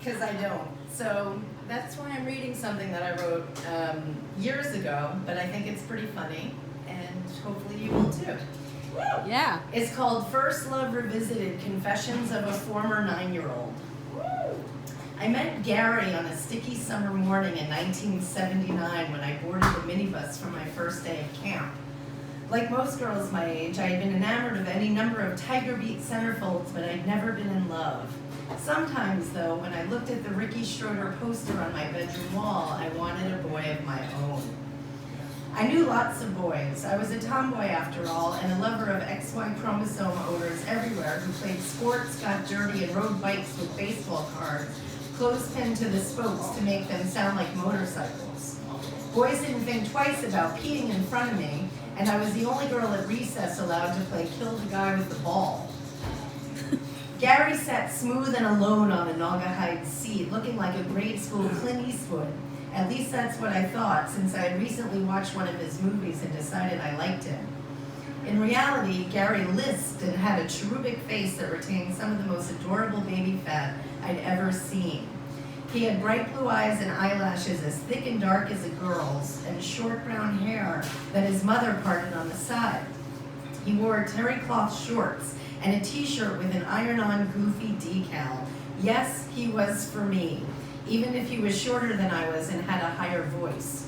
because I don't. So that's why I'm reading something that I wrote years ago, but I think it's pretty funny, and hopefully you will too. Yeah. It's called First Love Revisited, Confessions of a Former 9-Year-Old. I met Gary on a sticky summer morning in 1979 when I boarded the minibus for my first day of camp. Like most girls my age, I had been enamored of any number of Tiger Beat centerfolds, but I'd never been in love. Sometimes, though, when I looked at the Ricky Schroeder poster on my bedroom wall, I wanted a boy of my own. I knew lots of boys. I was a tomboy after all, and a lover of XY chromosome owners everywhere who played sports, got dirty, and rode bikes with baseball cards, clothespin to the spokes to make them sound like motorcycles. Boys didn't think twice about peeing in front of me, and I was the only girl at recess allowed to play kill the guy with the ball. Gary sat smooth and alone on a Naugahyde seat, looking like a grade school Clint Eastwood. At least that's what I thought, since I had recently watched one of his movies and decided I liked him. In reality, Gary lisped and had a cherubic face that retained some of the most adorable baby fat I'd ever seen. He had bright blue eyes and eyelashes as thick and dark as a girl's, and short brown hair that his mother parted on the side. He wore terry cloth shorts and a t-shirt with an iron-on goofy decal. Yes, he was for me, even if he was shorter than I was and had a higher voice.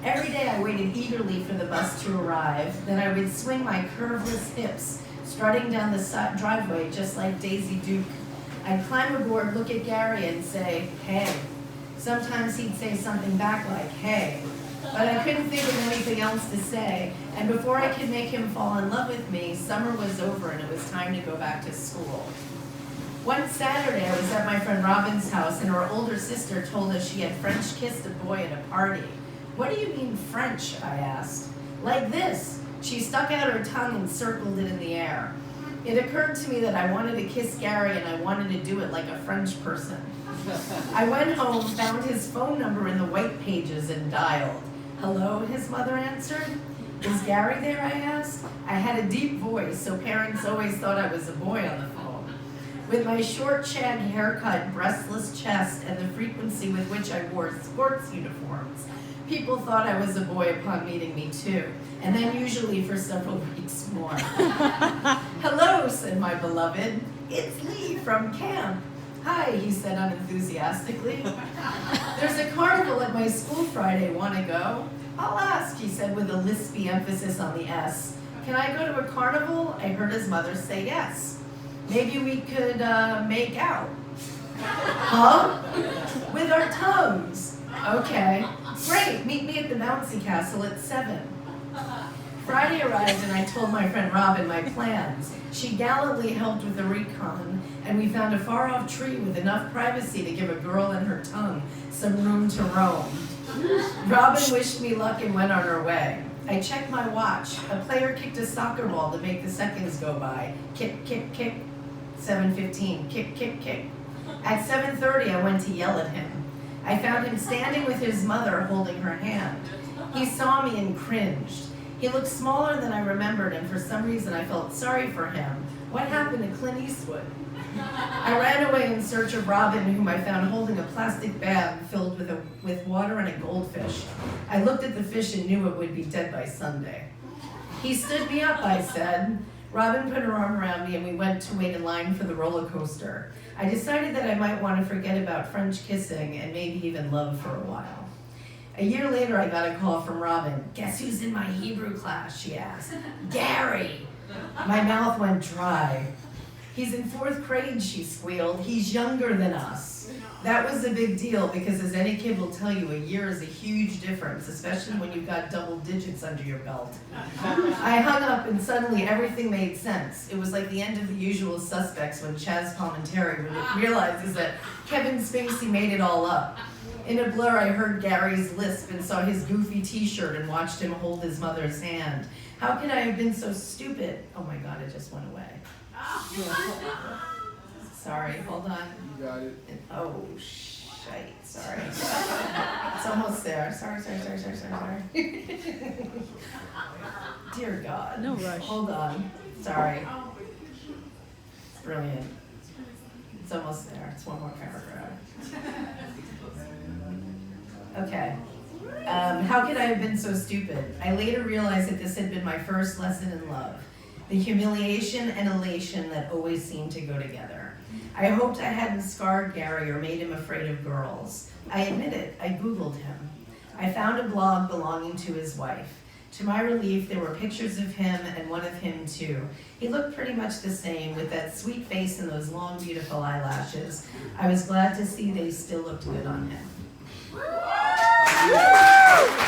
Every day I waited eagerly for the bus to arrive, then I would swing my curveless hips, strutting down the driveway just like Daisy Duke. I'd climb aboard, look at Gary, and say, hey. Sometimes he'd say something back like, hey. But I couldn't think of anything else to say, and before I could make him fall in love with me, summer was over and it was time to go back to school. One Saturday, I was at my friend Robin's house, and her older sister told us she had French kissed a boy at a party. What do you mean French? I asked. Like this. She stuck out her tongue and circled it in the air. It occurred to me that I wanted to kiss Gary, and I wanted to do it like a French person. I went home, found his phone number in the white pages, and dialed. Hello, his mother answered. Is Gary there, I asked. I had a deep voice, so parents always thought I was a boy on the phone. With my short shag haircut, breastless chest, and the frequency with which I wore sports uniforms, people thought I was a boy upon meeting me too, and then usually for several weeks more. Hello, said my beloved. It's Lee from camp. Hi, he said unenthusiastically. There's a carnival at my school Friday. Want to go? I'll ask, he said with a lispy emphasis on the S. Can I go to a carnival? I heard his mother say yes. Maybe we could make out. Huh? With our tongues. Okay. Great, meet me at the bouncy castle at 7. Friday arrived and I told my friend Robin my plans. She gallantly helped with the recon, and we found a far-off tree with enough privacy to give a girl and her tongue some room to roam. Robin wished me luck and went on her way. I checked my watch. A player kicked a soccer ball to make the seconds go by. Kick, kick, kick. 7:15. Kick, kick, kick. At 7:30, I went to yell at him. I found him standing with his mother holding her hand. He saw me and cringed. He looked smaller than I remembered, and for some reason I felt sorry for him. What happened to Clint Eastwood? I ran away in search of Robin, whom I found holding a plastic bag filled with water and a goldfish. I looked at the fish and knew it would be dead by Sunday. He stood me up, I said. Robin put her arm around me and we went to wait in line for the roller coaster. I decided that I might want to forget about French kissing and maybe even love for a while. A year later, I got a call from Robin. Guess who's in my Hebrew class, she asked. Gary. My mouth went dry. He's in 4th grade, she squealed. He's younger than us. That was a big deal because, as any kid will tell you, a year is a huge difference, especially when you've got double digits under your belt. I hung up and suddenly everything made sense. It was like the end of The Usual Suspects when Chaz Palminteri realizes that Kevin Spacey made it all up. In a blur, I heard Gary's lisp and saw his goofy t-shirt and watched him hold his mother's hand. How could I have been so stupid? Oh my God, it just went away. Sorry, hold on. You got it. Oh, shite, sorry. It's almost there. Sorry. Dear God. No rush. Hold on. Sorry. Brilliant. It's almost there. It's one more paragraph. Okay. How could I have been so stupid? I later realized that this had been my first lesson in love. The humiliation and elation that always seem to go together. I hoped I hadn't scarred Gary or made him afraid of girls. I admit it, I Googled him. I found a blog belonging to his wife. To my relief, there were pictures of him and one of him too. He looked pretty much the same, with that sweet face and those long, beautiful eyelashes. I was glad to see they still looked good on him.